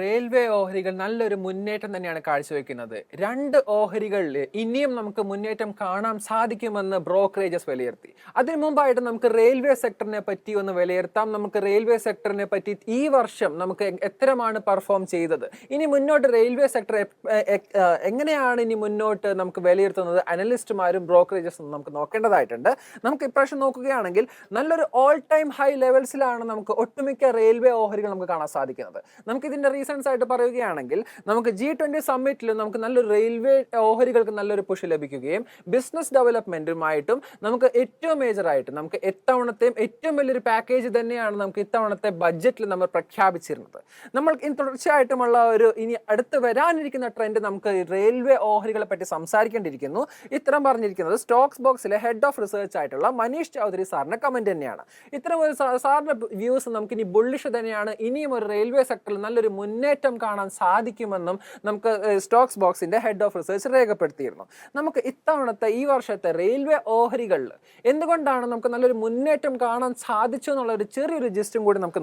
Railway ഓഹരികൾ നല്ലൊരു മുന്നേറ്റം തന്നെയാണ് കാഴ്ചവെക്കുന്നത്. 2 ഓഹരികളിൽ ഇനിയും നമുക്ക് മുന്നേറ്റം കാണാൻ സാധിക്കുമെന്ന് ബ്രോക്കറേജസ് വിലയിരുത്തി. അതിനു മുമ്പായിട്ട് നമുക്ക് റെയിൽവേ സെക്ടറിനെ പറ്റി ഒന്ന് വിലയിരുത്താം. നമുക്ക് റെയിൽവേ സെക്ടറിനെ പറ്റി ഈ വർഷം നമുക്ക് എത്രമാണ് പെർഫോം ചെയ്തത്, ഇനി മുന്നോട്ട് റെയിൽവേ സെക്ടർ എങ്ങനെയാണ് ഇനി മുന്നോട്ട് നമുക്ക് വിലയിരുത്തുന്നത്, അനലിസ്റ്റുമാരും ബ്രോക്കറേജസും നമുക്ക് നോക്കേണ്ടതായിട്ടുണ്ട്. നമുക്ക് ഇപ്രാവശ്യം നോക്കുകയാണെങ്കിൽ നല്ലൊരു ഓൾ ടൈം ഹൈ ലെവൽസിലാണ് നമുക്ക് ഒട്ടുമിക്ക റെയിൽവേ ഓഹരികൾ നമുക്ക് കാണാൻ സാധിക്കുന്നത്. നമുക്ക് ഇതിന്റെ റീസൺസ് ആയിട്ട് പറയുകയാണെങ്കിൽ നമുക്ക് G20 സമ്മിറ്റിൽ നമുക്ക് നല്ലൊരു റെയിൽവേ ഓഹരികൾക്ക് നല്ലൊരു പുഷ് ലഭിക്കുകയും ബിസിനസ് ഡെവലപ്മെന്റുമായിട്ടും നമുക്ക് ഏറ്റവും മേജർ ആയിട്ട് നമുക്ക് ഇത്തവണത്തെയും ഏറ്റവും വലിയൊരു പാക്കേജ് തന്നെയാണ് നമുക്ക് ഇത്തവണത്തെ ബഡ്ജറ്റിൽ നമ്മൾ പ്രഖ്യാപിച്ചിരുന്നത്. നമ്മൾ തുടർച്ചയായിട്ടുമുള്ള ഒരു ഇനി അടുത്ത് വരാനിരിക്കുന്ന ട്രെൻഡ് നമുക്ക് റെയിൽവേ ഓഹരികളെ പറ്റി സംസാരിക്കേണ്ടിയിരിക്കുന്നു. ഇത്തരം പറഞ്ഞിരിക്കുന്നത് സ്റ്റോക്സ് ബോക്സിലെ ഹെഡ് ഓഫ് റിസർച്ച് ആയിട്ടുള്ള മനീഷ് ചൗധരി സാറിന്റെ കമന്റ് തന്നെയാണ്. ഇത്തരം ഒരു സാറിന്റെ വ്യൂസ് നമുക്ക് ഇനി ബുള്ളിഷ് തന്നെയാണ്. ഇനിയും ഒരു റെയിൽവേ സെക്ടറിൽ നല്ലൊരു മുന്നേറ്റം കാണാൻ സാധിക്കുമെന്നും നമുക്ക് സ്റ്റോക്സ് ബോക്സിന്റെ ഹെഡ് ഓഫ് റിസർച്ച് രേഖപ്പെടുത്തിയിരുന്നു. നമുക്ക് ഇത്തവണത്തെ ഈ വർഷത്തെ റെയിൽവേ ഓഹരികളിൽ എന്തുകൊണ്ടാണ് നമുക്ക് നല്ലൊരു മുന്നേറ്റം കാണാൻ സാധിച്ചു എന്നുള്ള ഒരു ചെറിയൊരു ജിസ്റ്റും കൂടി നമുക്ക്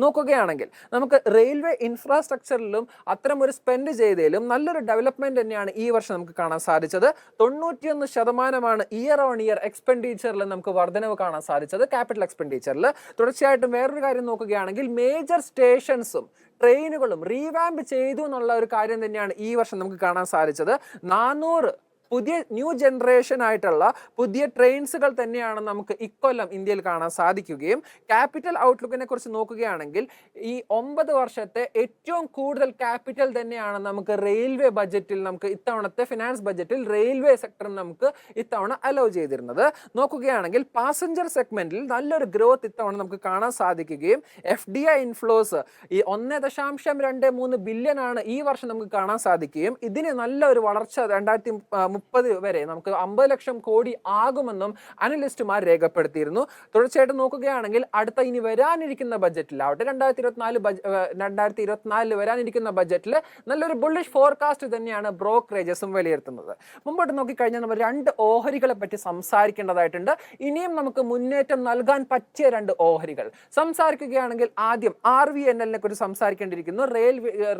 നോക്കുകയാണെങ്കിൽ നമുക്ക് റെയിൽവേ ഇൻഫ്രാസ്ട്രക്ചറിലും അത്തരം ഒരു സ്പെൻഡ് ചെയ്തതിലും നല്ലൊരു ഡെവലപ്മെന്റ് തന്നെയാണ് ഈ വർഷം നമുക്ക് കാണാൻ സാധിച്ചത്. 91% ഇയർ ഓൺ ഇയർ എക്സ്പെൻഡിച്ചറിൽ നമുക്ക് വർധനവ് കാണാൻ സാധിച്ചത്, ക്യാപിറ്റൽ എക്സ്പെൻഡിച്ചറിൽ. തുടർച്ചയായിട്ടും വേറൊരു കാര്യം നോക്കുകയാണെങ്കിൽ മേജർ സ്റ്റേഷൻസും ട്രെയിനുകളും റീവാമ്പ് ചെയ്തു എന്നുള്ള ഒരു കാര്യം തന്നെയാണ് ഈ വർഷം നമുക്ക് കാണാൻ സാധിച്ചത്. 400 പുതിയ ന്യൂ ജനറേഷൻ ആയിട്ടുള്ള പുതിയ ട്രെയിൻസുകൾ തന്നെയാണ് നമുക്ക് ഇക്കൊല്ലം ഇന്ത്യയിൽ കാണാൻ സാധിക്കുകയും ക്യാപിറ്റൽ ഔട്ട്ലുക്കിനെ കുറിച്ച് നോക്കുകയാണെങ്കിൽ ഈ 9 വർഷത്തെ ഏറ്റവും കൂടുതൽ ക്യാപിറ്റൽ തന്നെയാണ് നമുക്ക് റെയിൽവേ ബഡ്ജറ്റിൽ നമുക്ക് ഇത്തവണത്തെ ഫിനാൻസ് ബഡ്ജറ്റിൽ റെയിൽവേ സെക്ടറിന് നമുക്ക് ഇത്തവണ അലോ ചെയ്തിരുന്നത്. നോക്കുകയാണെങ്കിൽ പാസഞ്ചർ സെഗ്മെന്റിൽ നല്ലൊരു ഗ്രോത്ത് ഇത്തവണ നമുക്ക് കാണാൻ സാധിക്കുകയും FDI ഇൻഫ്ലോസ് ഈ 1.23 ബില്യൺ ആണ് ഈ വർഷം നമുക്ക് കാണാൻ സാധിക്കുകയും ഇതിന് നല്ലൊരു വളർച്ച 2030 വരെ നമുക്ക് 50 ലക്ഷം കോടി ആകുമെന്നും അനലിസ്റ്റുമാർ രേഖപ്പെടുത്തിയിരുന്നു. തുടർച്ചയായിട്ട് നോക്കുകയാണെങ്കിൽ അടുത്ത ഇനി വരാനിരിക്കുന്ന ബഡ്ജറ്റിലാവട്ടെ 2024 വരാനിരിക്കുന്ന ബഡ്ജറ്റിൽ നല്ലൊരു ബുള്ളിഷ് ഫോർകാസ്റ്റ് തന്നെയാണ് ബ്രോക്കറേജസും വിലയിരുത്തുന്നത്. മുമ്പോട്ട് നോക്കിക്കഴിഞ്ഞാൽ നമ്മൾ 2 ഓഹരികളെ പറ്റി സംസാരിക്കേണ്ടതായിട്ടുണ്ട്. ഇനിയും നമുക്ക് മുന്നേറ്റം നൽകാൻ പറ്റിയ 2 ഓഹരികൾ സംസാരിക്കുകയാണെങ്കിൽ ആദ്യം RVNL കുറിച്ച് സംസാരിക്കേണ്ടിയിരിക്കുന്നു.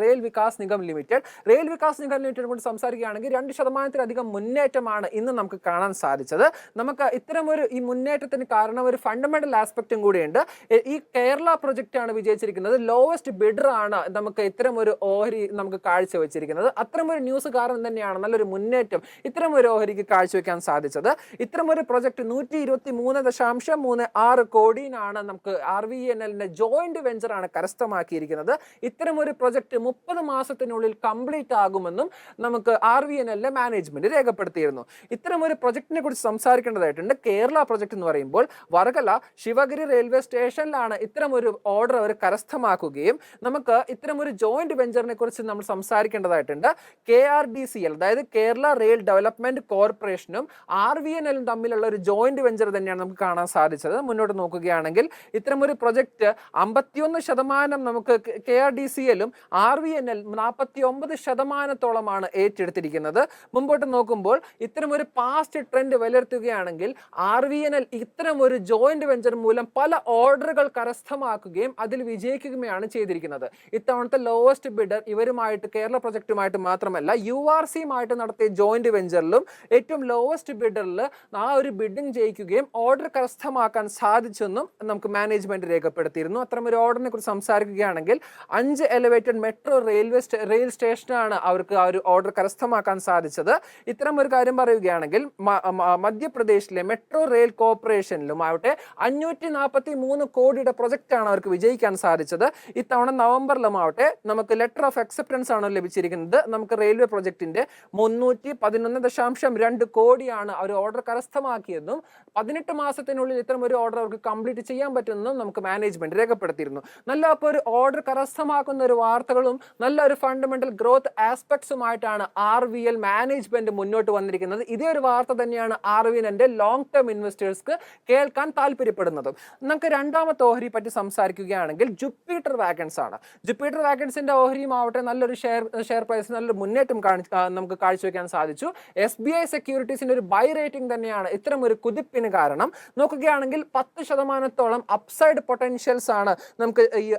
Rail Vikas Nigam limited. Rail Vikas Nigam limited കൊണ്ട് സംസാരിക്കുകയാണെങ്കിൽ 2% മുന്നേറ്റമാണ് ഇന്ന് നമുക്ക് കാണാൻ സാധിച്ചത്. നമുക്ക് ഇത്തരമൊരു ഈ മുന്നേറ്റത്തിന് കാരണം ഒരു ഫണ്ടമെന്റൽ ആസ്പെക്റ്റും കൂടിയുണ്ട്. ഈ കേരള പ്രൊജക്റ്റ് ആണ് വിജയിച്ചിരിക്കുന്നത്. ലോവസ്റ്റ് ബിഡർ ആണ് നമുക്ക് ഇത്തരമൊരു ഓഹരി നമുക്ക് കാഴ്ചവെച്ചിരിക്കുന്നത്. അത്തരമൊരു ന്യൂസ് കാരണം തന്നെയാണ് നല്ലൊരു മുന്നേറ്റം ഇത്തരമൊരു ഓഹരിക്ക് കാഴ്ചവെക്കാൻ സാധിച്ചത്. ഇത്തരമൊരു പ്രൊജക്ട് 123.36 കോടിയാണ് നമുക്ക് RVNLന്റെ ജോയിന്റ് വെഞ്ചർ ആണ് കരസ്ഥമാക്കിയിരിക്കുന്നത്. ഇത്തരമൊരു പ്രൊജക്ട് 30 മാസത്തിനുള്ളിൽ കംപ്ലീറ്റ് ആകുമെന്നും നമുക്ക് RVNLന്റെ മാനേജ്മെന്റ് രേഖപ്പെടുത്തിയിരുന്നു. ഇത്തരം ഒരു പ്രൊജക്ടിനെ കുറിച്ച് സംസാരിക്കേണ്ടതായിട്ടുണ്ട്. കേരള പ്രൊജക്ട് എന്ന് പറയുമ്പോൾ വർക്കല ശിവഗിരി റെയിൽവേ സ്റ്റേഷനിലാണ് ഇത്തരം ഒരു ഓർഡർ അവർ കരസ്ഥമാക്കുകയും നമുക്ക് ഇത്തരം ഒരു ജോയിന്റ് വെഞ്ചറിനെ കുറിച്ച് നമ്മൾ സംസാരിക്കേണ്ടതായിട്ടുണ്ട്. KRDCL അതായത് കേരള റെയിൽ ഡെവലപ്മെന്റ് കോർപ്പറേഷനും RVNLും തമ്മിലുള്ള ഒരു ജോയിന്റ് വെഞ്ചർ തന്നെയാണ് നമുക്ക് കാണാൻ സാധിച്ചത്. മുന്നോട്ട് നോക്കുകയാണെങ്കിൽ ഇത്തരം ഒരു പ്രൊജക്ട് 51% നമുക്ക് KRDCLും RVNL 49%-ഓളമാണ് ഏറ്റെടുത്തിരിക്കുന്നത്. മുമ്പോട്ട് നോക്കുമ്പോൾ ഇത്തരം ഒരു പാസ്റ്റ് ട്രെൻഡ് വിലയിരുത്തുകയാണെങ്കിൽ RVNL ഇത്തരം ഒരു ജോയിന്റ് വെഞ്ചർ മൂലം പല ഓർഡറുകൾ കരസ്ഥമാക്കുകയും അതിൽ വിജയിക്കുകയുമാണ് ചെയ്തിരിക്കുന്നത്. ഇത്തവണത്തെ ലോവസ്റ്റ് ബിഡർ ഇവരുമായിട്ട് കേരള പ്രൊജക്റ്റുമായിട്ട് മാത്രമല്ല URCയുമായിട്ട് നടത്തിയ ജോയിന്റ് വെഞ്ചറിലും ഏറ്റവും ലോവസ്റ്റ് ബിഡറിൽ ആ ഒരു ബിഡിംഗ് ജയിക്കുകയും ഓർഡർ കരസ്ഥമാക്കാൻ സാധിച്ചെന്നും നമുക്ക് മാനേജ്മെന്റ് രേഖപ്പെടുത്തിയിരുന്നു. അത്തരം ഒരു ഓർഡറിനെ കുറിച്ച് സംസാരിക്കുകയാണെങ്കിൽ 5 എലിവേറ്റഡ് മെട്രോ റെയിൽ സ്റ്റേഷനാണ് അവർക്ക് ആ ഒരു ഓർഡർ കരസ്ഥമാക്കാൻ സാധിച്ചത്. ഇത്തരം ഒരു കാര്യം പറയുകയാണെങ്കിൽ മധ്യപ്രദേശിലെ മെട്രോ റെയിൽ കോർപ്പറേഷനിലും ആവട്ടെ 543 കോടിയുടെ പ്രൊജക്റ്റാണ് അവർക്ക് വിജയിക്കാൻ സാധിച്ചത്. ഇത്തവണ നവംബറിലും ആവട്ടെ നമുക്ക് ലെറ്റർ ഓഫ് അക്സെപ്റ്റൻസ് ആണ് ലഭിച്ചിരിക്കുന്നത്. നമുക്ക് റെയിൽവേ പ്രൊജക്ടിന്റെ 311.2 കോടിയാണ് അവർ ഓർഡർ കരസ്ഥമാക്കിയതെന്നും 18 മാസത്തിനുള്ളിൽ ഇത്തരം ഒരു ഓർഡർ അവർക്ക് കംപ്ലീറ്റ് ചെയ്യാൻ പറ്റുമെന്നും നമുക്ക് മാനേജ്മെന്റ് രേഖപ്പെടുത്തിയിരുന്നു. നല്ല അപ്പോൾ ഒരു ഓർഡർ കരസ്ഥമാക്കുന്ന ഒരു വാർത്തകളും നല്ല ഒരു ഫണ്ടമെന്റൽ ഗ്രോത്ത് ആസ്പെക്ട്സുമായിട്ടാണ് RVL മാനേജ്മെന്റ് മുന്നോട്ട് വന്നിരിക്കുന്നത്. ഇതേ ഒരു വാർത്ത തന്നെയാണ് ആർവിനന്റെ ലോങ് ടേം ഇൻവെസ്റ്റേഴ്സ്ക്ക് കേൾക്കാൻ താല്പര്യപ്പെടുന്നതും. നമുക്ക് രണ്ടാമത്തെ ഓഹരി പറ്റി സംസാരിക്കുകയാണെങ്കിൽ ജുപ്പിറ്റർ വാഗൺസ് ആണ്. ജുപ്പിറ്റർ വാഗൺസിന്റെ ഓഹരിയും ആവട്ടെ നല്ലൊരു ഷെയർ പ്രൈസ് നല്ലൊരു മുന്നേറ്റം നമുക്ക് കാഴ്ചവെക്കാൻ സാധിച്ചു. SBI സെക്യൂരിറ്റീസിന്റെ ഒരു ബൈ റേറ്റിംഗ് തന്നെയാണ് ഇത്തരം ഒരു കുതിപ്പിന് കാരണം. നോക്കുകയാണെങ്കിൽ 10% അപ്സൈഡ് പൊട്ടൻഷ്യൽസ് ആണ് നമുക്ക് ഈ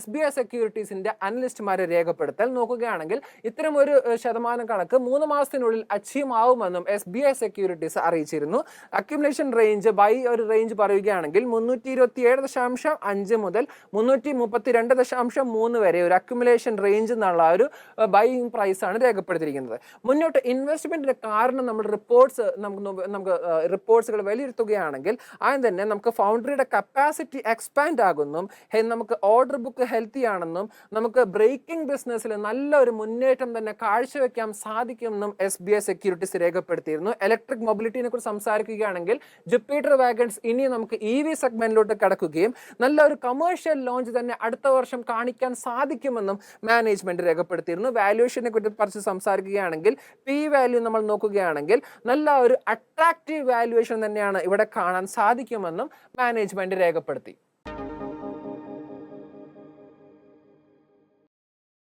SBI സെക്യൂരിറ്റീസിന്റെ അനലിസ്റ്റുമാരെ രേഖപ്പെടുത്തൽ. നോക്കുകയാണെങ്കിൽ ഇത്തരം ഒരു ശതമാനം കണക്ക് 3 മാസത്തിനുള്ളിൽ അച്ചീവ് ആവുമെന്നും SBI സെക്യൂരിറ്റീസ് അറിയിച്ചിരുന്നു. അക്യുമുലേഷൻ റേഞ്ച് ബൈ ഒരു റേഞ്ച് പറയുകയാണെങ്കിൽ 327.5 മുതൽ 332.3 വരെ ഒരു അക്യുമുലേഷൻ റേഞ്ച് എന്നുള്ള ഒരു ബൈയിങ് പ്രൈസ് ആണ് രേഖപ്പെടുത്തിയിരിക്കുന്നത്. മുന്നോട്ട് ഇൻവെസ്റ്റ്മെന്റിന്റെ കാരണം നമ്മൾ നമുക്ക് റിപ്പോർട്ട്സുകൾ വിലയിരുത്തുകയാണെങ്കിൽ ആദ്യം തന്നെ നമുക്ക് ഫൗണ്ടറിയുടെ കപ്പാസിറ്റി എക്സ്പാൻഡ് ആകുന്നും നമുക്ക് ഓർഡർ ബുക്ക് ഹെൽത്തി ആണെന്നും നമുക്ക് ബ്രേക്കിംഗ് ബിസിനസ്സിൽ നല്ല ഒരു മുന്നേറ്റം തന്നെ കാഴ്ചവെക്കാൻ സാധിക്കുമെന്നും SBI സെക്യൂരിറ്റീസ് രേഖപ്പെടുത്തിയിരുന്നു. ഇലക്ട്രിക് മൊബിലിറ്റിനെ കുറിച്ച് സംസാരിക്കുകയാണെങ്കിൽ ജുപ്പിറ്റർ വാഗൺസ് ഇനി നമുക്ക് EV സെഗ്മെന്റിലോട്ട് കടക്കുകയും നല്ല ഒരു കമേഴ്ഷ്യൽ ലോഞ്ച് തന്നെ അടുത്ത വർഷം കാണിക്കാൻ സാധിക്കുമെന്നും മാനേജ്മെന്റ് രേഖപ്പെടുത്തിയിരുന്നു. വാല്യൂഷനെ കുറിച്ച് സംസാരിക്കുകയാണെങ്കിൽ P വാല്യൂ നമ്മൾ നോക്കുകയാണെങ്കിൽ നല്ല ഒരു അട്രാക്റ്റീവ് വാല്യൂവേഷൻ തന്നെയാണ് ഇവിടെ കാണാൻ സാധിക്കുമെന്നും മാനേജ്മെന്റ് രേഖപ്പെടുത്തി.